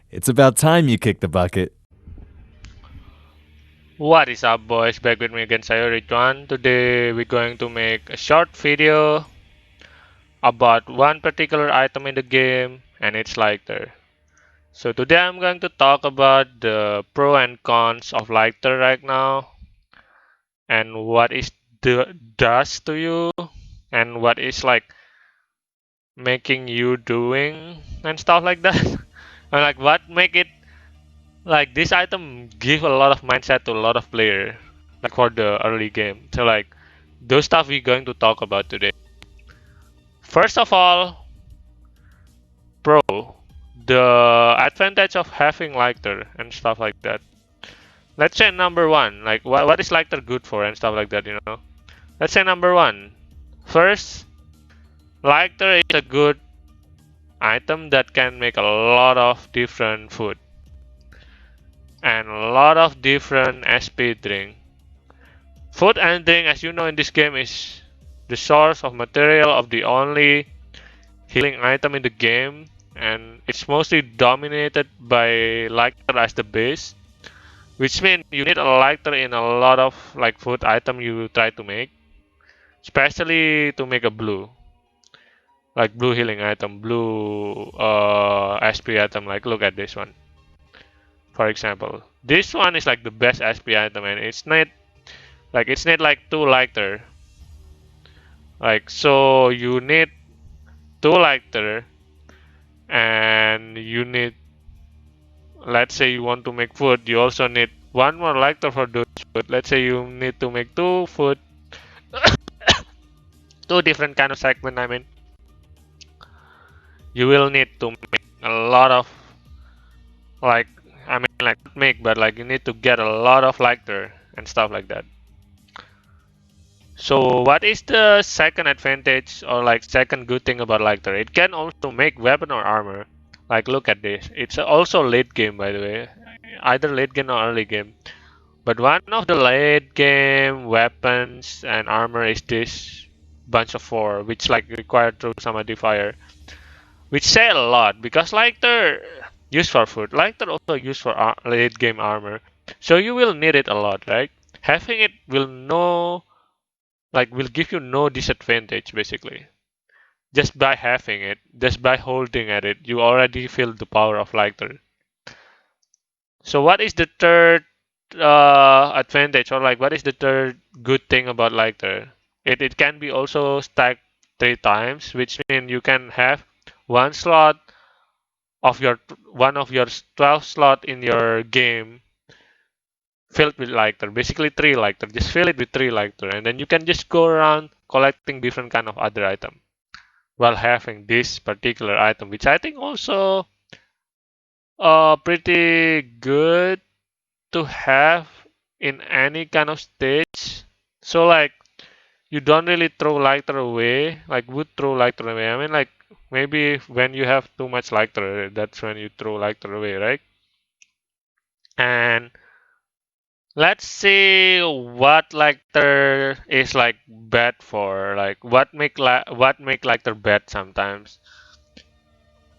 It's about time you kicked the bucket. What is up, boys? Back with me again, Sayori. Today we're going to make a short video about one particular item in the game and its lighter. So today I'm going to talk about the pro and cons of lighter right now and what it does to you and what is like making you doing and stuff like that. And like what make it like this item give a lot of mindset to a lot of player like for the early game. So like those stuff we're going to talk about today. First of all, pro, the advantage of having lighter and stuff like that. Let's say number one, like what is lighter good for and stuff like that, you know. Let's say number one. First, lighter is a good item that can make a lot of different food and a lot of different SP drink. Food and drink, as you know in this game, is the source of material of the only healing item in the game, and it's mostly dominated by lighter as the base, which means you need a lighter in a lot of like food item you try to make, especially to make a blue, like blue healing item, blue SP item. Like look at this one, for example. This one is like the best SP item, and it's not like two lighter. Like so, you need two lighter, and you need, let's say you want to make food, you also need one more lighter for those food. Let's say you need to make two food, two different kind of segment. I mean, you will need to make a lot of like, I mean, like make, but like you need to get a lot of lighter and stuff like that. So what is the second advantage or like second good thing about lighter? It can also make weapon or armor. Like look at this. It's also late game, by the way, either late game or early game. But one of the late game weapons and armor is this bunch of four, which like required through some modifier, which say a lot because lighter used for food, lighter also used for late game armor. So you will need it a lot, right? Having it will give you no disadvantage basically. Just by having it, just by holding at it, you already feel the power of lighter. So what is the third advantage or like what is the third good thing about lighter? It can be also stacked three times, which means you can have one slot of your one of your 12 slot in your game filled with lighter. Basically three lighter. Just fill it with three lighter, and then you can just go around collecting different kind of other item while having this particular item, which I think also pretty good to have in any kind of stage. So like you don't really throw lighter away, like would throw lighter away. I mean like maybe when you have too much lighter, that's when you throw lighter away, right? And let's see what lighter is like bad for. Like what make lighter bad sometimes.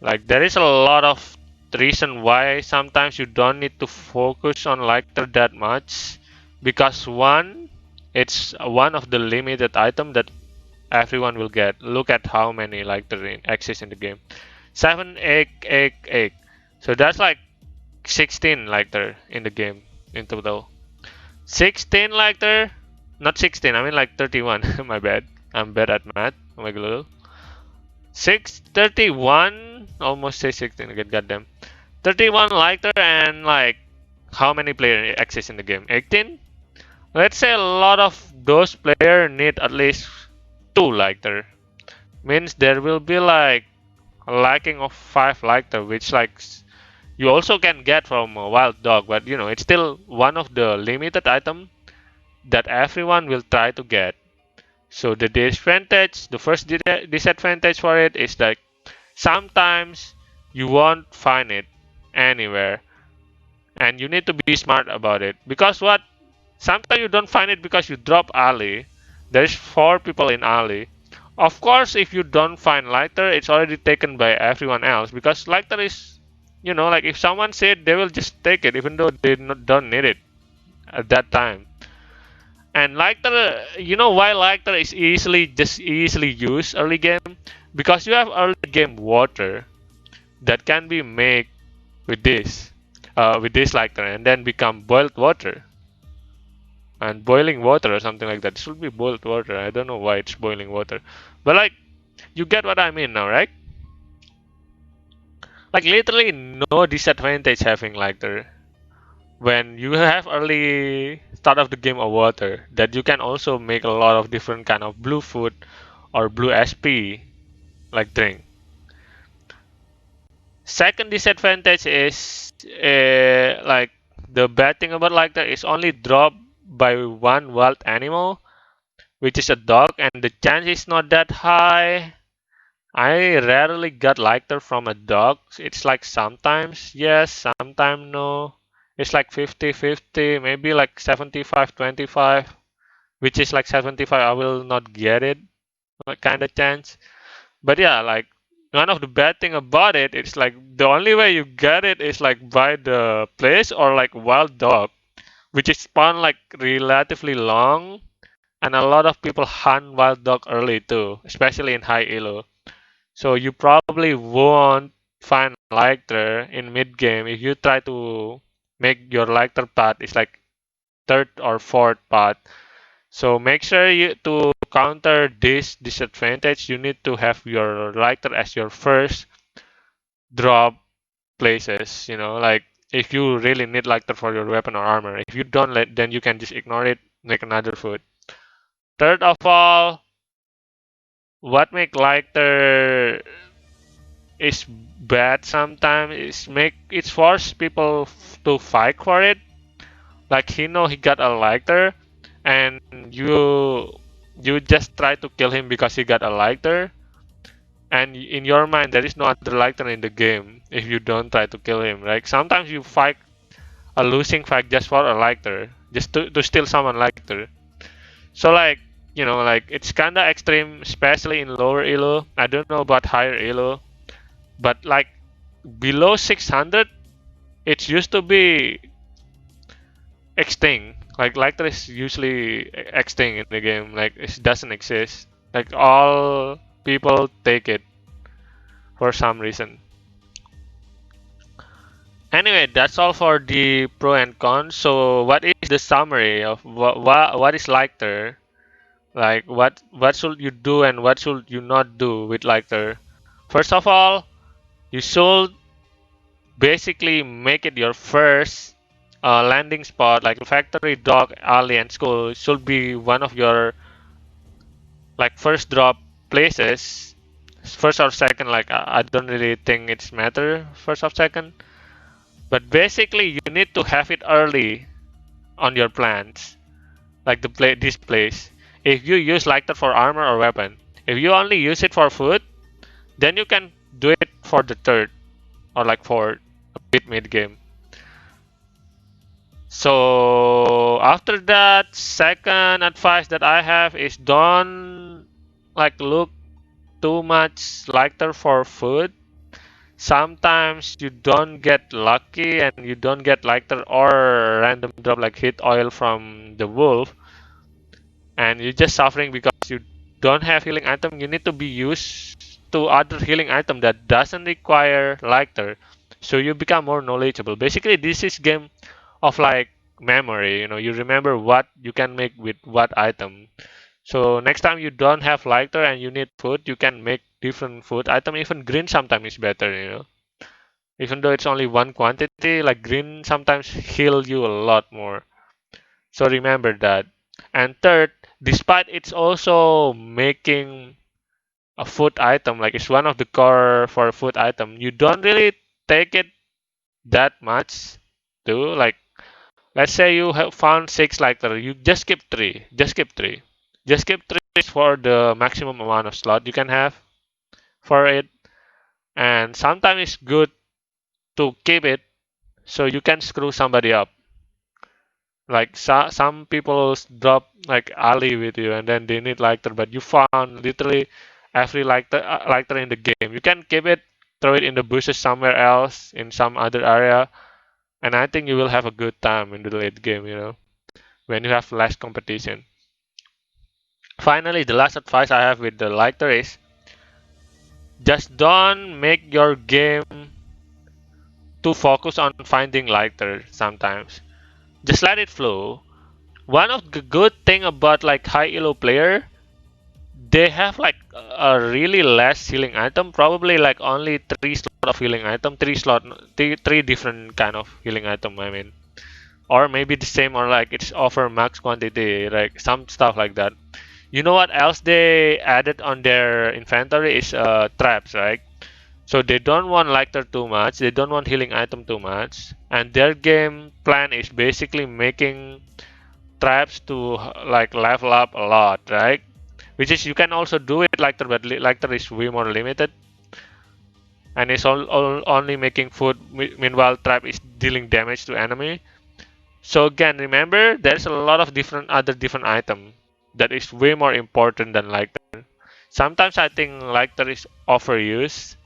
Like there is a lot of reason why sometimes you don't need to focus on lighter that much because one, it's one of the limited item that everyone will get. Look at how many lighter exist in the game. 7, 8, 8, 8. So that's like 16 lighter in the game in total. 16 lighter, not 16. I mean like 31. My bad. I'm bad at math. Oh my god. 631, almost say 16 again, goddamn. 31 lighter and like how many players exist in the game? 18? Let's say a lot of those players need at least 2 lighter. Means there will be like a lacking of 5 lighter, which like you also can get from a wild dog, but you know, it's still one of the limited item that everyone will try to get. So the disadvantage, the first disadvantage for it is like sometimes you won't find it anywhere and you need to be smart about it because what sometimes you don't find it because you drop alley, there's 4 people in alley, Of course, if you don't find lighter, it's already taken by everyone else because lighter is, like if someone said they will just take it even though they don't need it at that time. And lighter, you know why lighter is easily used early game? Because you have early game water that can be made with this lighter and then become boiled water and boiling water or something like that. It should be boiled water. I don't know why it's boiling water, but like you get what I mean now, right? Like literally no disadvantage having lighter when you have early start of the game of water that you can also make a lot of different kind of blue food or blue SP like drink. Second disadvantage is like the bad thing about like that is only dropped by one wild animal, which is a dog, and the chance is not that high. I rarely got lighter from a dog. It's like sometimes yes, sometimes no. It's like 50-50, maybe like 75-25, which is like 75 I will not get it kind of chance. But yeah, like one of the bad thing about it, it's like the only way you get it is like by the place or like wild dog, which is spawn like relatively long, and a lot of people hunt wild dog early too, especially in high elo. So you probably won't find lighter in mid game if you try to make your lighter path is like third or fourth path. So make sure you to counter this disadvantage, you need to have your lighter as your first drop places. Like if you really need lighter for your weapon or armor. If you don't let, then you can just ignore it, make another food. Third of all, what make lighter is bad sometimes is make it force people to fight for it. Like he know he got a lighter, and you just try to kill him because he got a lighter, and in your mind there is no other lighter in the game if you don't try to kill him. Like sometimes you fight a losing fight just for a lighter, just to steal someone lighter. So like like it's kinda extreme, especially in lower elo. I don't know about higher elo, but like below 600, it used to be extinct. Like lighter is usually extinct in the game. Like it doesn't exist. Like all people take it for some reason. Anyway, that's all for the pro and cons. So, what is the summary of what is lighter? Like, what should you do and what should you not do with lighter? First of all, you should basically make it your first landing spot. Like factory, dock, alley, and school should be one of your like first drop places. First or second, like I don't really think it's matter first or second. But basically, you need to have it early on your plans, like this place. If you use lighter for armor or weapon, if you only use it for food, then you can do it for the third or like for a bit mid game. So after that, second advice that I have is don't like look too much lighter for food. Sometimes you don't get lucky and you don't get lighter or random drop like hit oil from the wolf, and you're just suffering because you don't have healing item. You need to be used to other healing item that doesn't require lighter, so you become more knowledgeable. Basically, this is game of like memory. You remember what you can make with what item. So next time you don't have lighter and you need food, you can make different food item. Even green sometimes is better. Even though it's only one quantity, like green sometimes heal you a lot more. So remember that. And third, despite it's also making a food item, like it's one of the core for a food item, you don't really take it that much too. Like let's say you have found 6 lighter, you just keep 3. Just keep 3. Just keep 3 for the maximum amount of slot you can have for it. And sometimes it's good to keep it so you can screw somebody up. Like some people drop like Ali with you, and then they need lighter, but you found literally every lighter in the game. You can keep it, throw it in the bushes somewhere else in some other area, and I think you will have a good time in the late game. When you have less competition. Finally, the last advice I have with the lighter is just don't make your game too focused on finding lighter sometimes. Just let it flow. One of the good thing about like high elo player, they have like a really less healing item, probably like only three slot of healing item, three different kind of healing item. I mean, or maybe the same, or like it's offer max quantity, like some stuff like that. You know what else they added on their inventory is traps, right? So they don't want lighter too much, they don't want healing item too much, and their game plan is basically making traps to like level up a lot, right? Which is you can also do it lighter, but lighter is way more limited, and it's only making food. Meanwhile, trap is dealing damage to enemy. So again, remember there's a lot of different item that is way more important than lighter. Sometimes I think lighter is overused,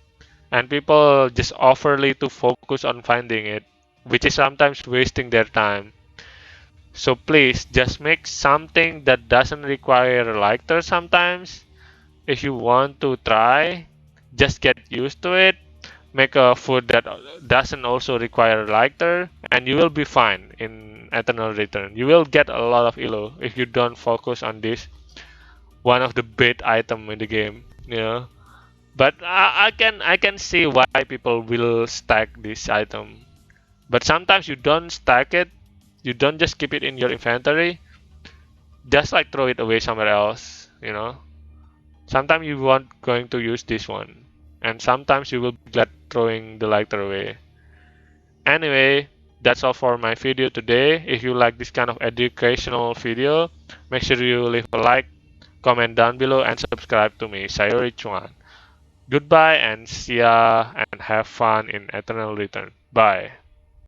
and people just overly to focus on finding it, which is sometimes wasting their time. So please just make something that doesn't require lighter sometimes. If you want to try, just get used to it. Make a food that doesn't also require lighter, and you will be fine in Eternal Return. You will get a lot of elo if you don't focus on this one of the bait item in the game. But I can see why people will stack this item. But sometimes you don't stack it. You don't just keep it in your inventory. Just like throw it away somewhere else. Sometimes you want going to use this one, and sometimes you will be glad throwing the lighter away. Anyway, that's all for my video today. If you like this kind of educational video, make sure you leave a like, comment down below, and subscribe to me, Sayori Chuan. Goodbye and see ya, and have fun in Eternal Return. Bye.